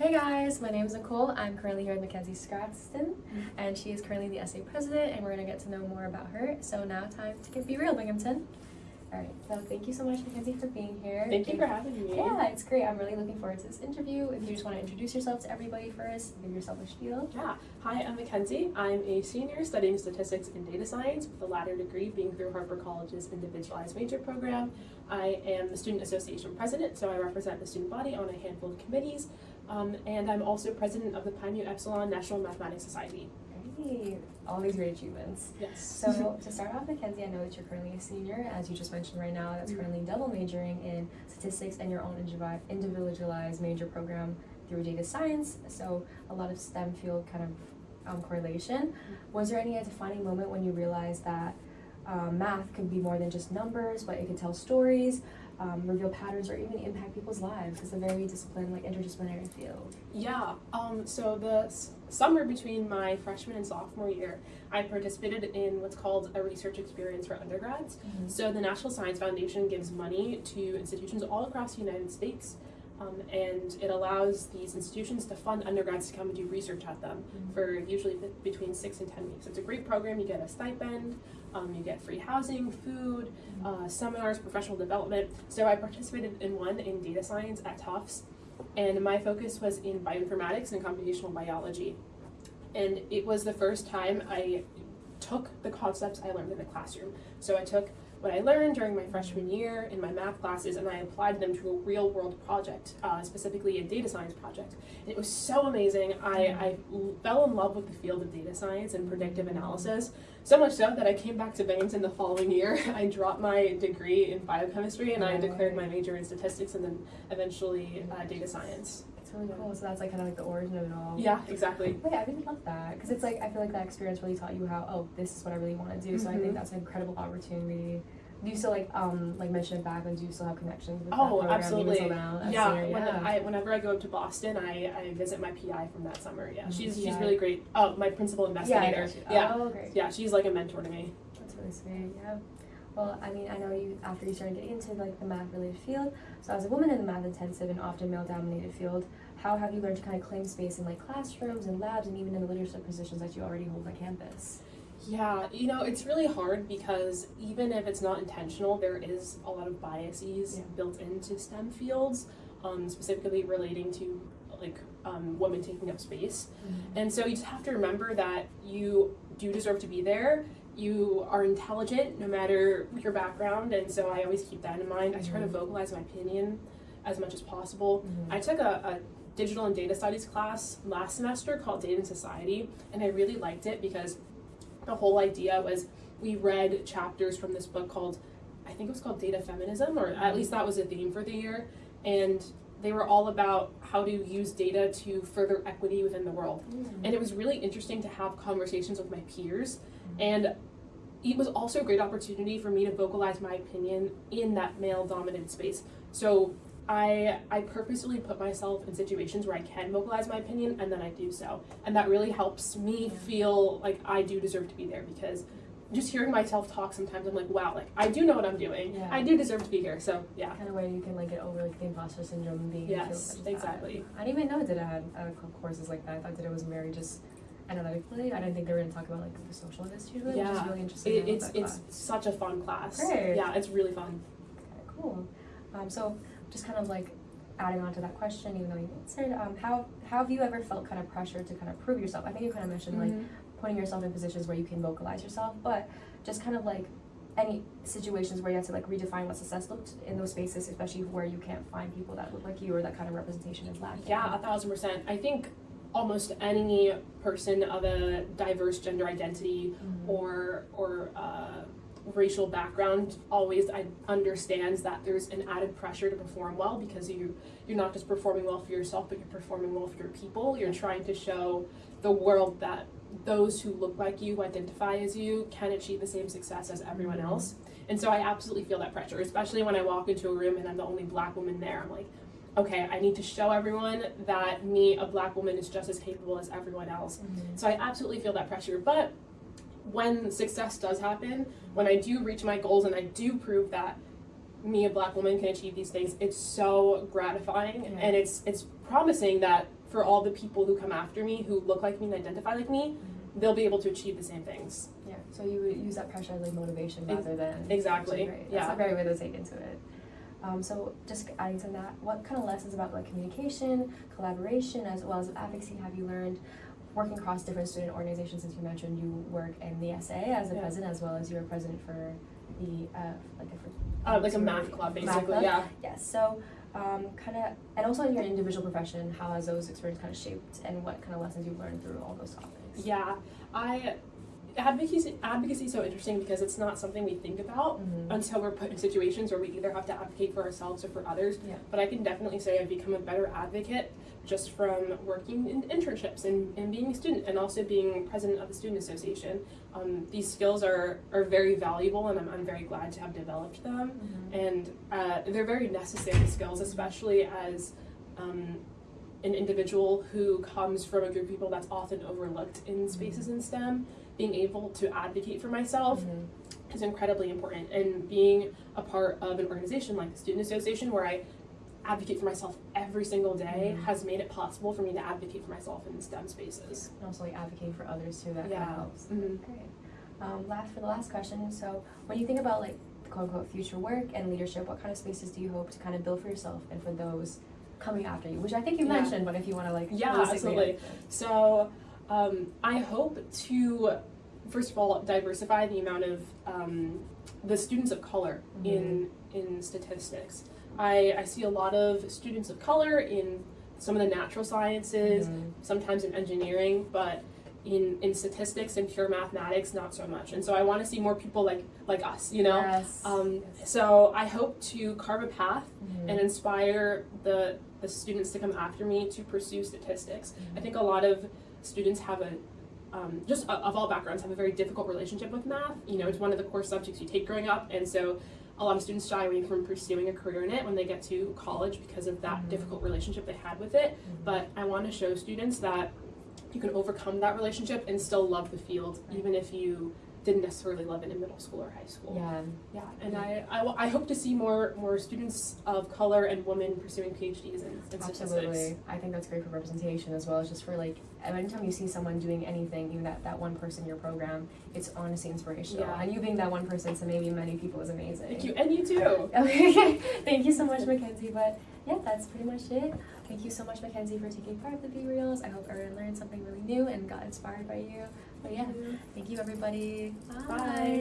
Hey guys, my name is Nicole. I'm currently here with McKenzie Skrastins, and she is currently the SA president, and we're going to get to know more about her. So now time to be real, Binghamton. All right, so thank you so much, McKenzie, for being here. Thank you for having me. Yeah, it's great. I'm really looking forward to this interview. If you just want to introduce yourself to everybody first, give yourself a spiel. Yeah. Hi, I'm McKenzie. I'm a senior studying statistics and data science with the latter degree being through Harper College's individualized major program. I am the Student Association president, so I represent the student body on a handful of committees. And I'm also president of the Pi Mu Epsilon National Mathematics Society. Great. All these great achievements. Yes. So to start off, McKenzie, I know that you're currently a senior, as you just mentioned right now, that's currently double majoring in statistics and your own individualized major program through data science. So a lot of STEM field kind of correlation. Was there any defining moment when you realized that math could be more than just numbers, but it could tell stories, reveal patterns, or even impact people's lives? It's a very interdisciplinary field. Yeah. So the summer between my freshman and sophomore year, I participated in what's called a research experience for undergrads. So the National Science Foundation gives money to institutions all across the United States. And it allows these institutions to fund undergrads to come and do research at them for usually between 6 and 10 weeks. It's a great program. You get a stipend, you get free housing, food, seminars, professional development. So I participated in one in data science at Tufts, and my focus was in bioinformatics and computational biology. And it was the first time I took the concepts I learned in the classroom. So I took what I learned during my freshman year in my math classes, and I applied them to a real world project, specifically a data science project. And it was so amazing. I fell in love with the field of data science and predictive analysis, so much so that I came back to Binghamton the following year. I dropped my degree in biochemistry, and I declared my major in statistics and then eventually data science. It's really cool. So that's like kind of like the origin of it all. Yeah, exactly. Wait, I really love that, because it's like I feel like that experience really taught you how, oh, this is what I really want to do. So I think that's an incredible opportunity. Do you still like mention it back, and do you still have connections with that program? Absolutely. Even till now, Yeah. Whenever I go up to Boston, I visit my PI from that summer. Yeah, she's really great. Oh, my principal investigator. Oh, great. Yeah, she's like a mentor to me. That's really sweet. Yeah. Well, I mean, I know you, after you started getting into like the math-related field, so as a woman in the math-intensive and often male-dominated field, how have you learned to kind of claim space in like classrooms and labs and even in the leadership positions that you already hold on campus? Yeah, it's really hard because even if it's not intentional, there is a lot of biases built into STEM fields, specifically relating to like women taking up space. And so you just have to remember that you do deserve to be there. You are intelligent no matter your background, and so I always keep that in mind. I try to vocalize my opinion as much as possible. I took a digital and data studies class last semester called Data and Society, and I really liked it because the whole idea was we read chapters from this book called, I think it was called Data Feminism, or at least that was a theme for the year, and they were all about how to use data to further equity within the world. And it was really interesting to have conversations with my peers, and it was also a great opportunity for me to vocalize my opinion in that male-dominated space. So I purposely put myself in situations where I can vocalize my opinion, and then I do so. And that really helps me feel like I do deserve to be there, because just hearing myself talk sometimes I'm like, wow, like I do know what I'm doing. Yeah. I do deserve to be here. So yeah. Kind of way you can like get over like the imposter syndrome and being exactly. I didn't even know Dida had courses like that. I thought Dida was very just analytically. I didn't think they were going to talk about like the social industry, which is really interesting. It's such a fun class. Great. Yeah, it's really fun. Okay, cool. So just kind of like adding on to that question, even though you answered, how have you ever felt kind of pressure to kind of prove yourself? I think you kind of mentioned like putting yourself in positions where you can vocalize yourself, but just kind of like any situations where you have to like redefine what success looks in those spaces, especially where you can't find people that look like you or that kind of representation is lacking. Yeah, 1,000%. I think almost any person of a diverse gender identity or racial background always understands that there's an added pressure to perform well, because you're not just performing well for yourself, but you're performing well for your people. You're trying to show the world that those who look like you, identify as you, can achieve the same success as everyone else. And so I absolutely feel that pressure, especially when I walk into a room and I'm the only Black woman there. I'm like, okay, I need to show everyone that me, a Black woman, is just as capable as everyone else. So I absolutely feel that pressure. But when success does happen, when I do reach my goals and I do prove that me, a Black woman, can achieve these things, it's so gratifying, and it's promising that for all the people who come after me who look like me and identify like me, they'll be able to achieve the same things. Yeah, so you would use that pressure as like motivation rather than exactly. That's a very way to take into it. So just adding to that, what kind of lessons about like communication, collaboration, as well as advocacy have you learned working across different student organizations? Since you mentioned you work in the SA as a president, as well as you're president for the like a math club, basically. Club? Yeah. Yes. So kind of, and also in your individual profession, how has those experiences kind of shaped, and what kind of lessons you've learned through all those topics? Yeah, advocacy is so interesting because it's not something we think about until we're put in situations where we either have to advocate for ourselves or for others. Yeah. But I can definitely say I've become a better advocate just from working in internships and being a student, and also being president of the student association. These skills are very valuable, and I'm very glad to have developed them. And they're very necessary skills, especially as an individual who comes from a group of people that's often overlooked in spaces in STEM. Being able to advocate for myself is incredibly important, and being a part of an organization like the Student Association, where I advocate for myself every single day, has made it possible for me to advocate for myself in STEM spaces. And also like advocating for others too, that kind of helps. Great. For the last question, so when you think about like quote-unquote future work and leadership, what kind of spaces do you hope to kind of build for yourself and for those coming after you, which I think you mentioned, but if you want to like absolutely. So I hope to first of all diversify the amount of the students of color in statistics. I see a lot of students of color in some of the natural sciences, sometimes in engineering, but in statistics and pure mathematics, not so much. And so I want to see more people like us, you know? Yes. So I hope to carve a path and inspire the students to come after me to pursue statistics. I think a lot of students have just of all backgrounds, have a very difficult relationship with math. You know, it's one of the core subjects you take growing up, and so a lot of students shy away from pursuing a career in it when they get to college because of that difficult relationship they had with it. But I want to show students that you can overcome that relationship and still love the field, even if you didn't necessarily love it in middle school or high school. Yeah, and I hope to see more students of color and women pursuing PhDs in statistics. Absolutely. I think that's great for representation as well as just for like, anytime you see someone doing anything, even that one person in your program, it's honestly inspirational. Yeah. And you being that one person to maybe many people is amazing. Thank you, and you too. Okay, thank you so much, McKenzie. But yeah, that's pretty much it. Thank you so much, McKenzie, for taking part of the Be Reals. I hope everyone learned something really new and got inspired by you. But yeah, thank you everybody. Bye.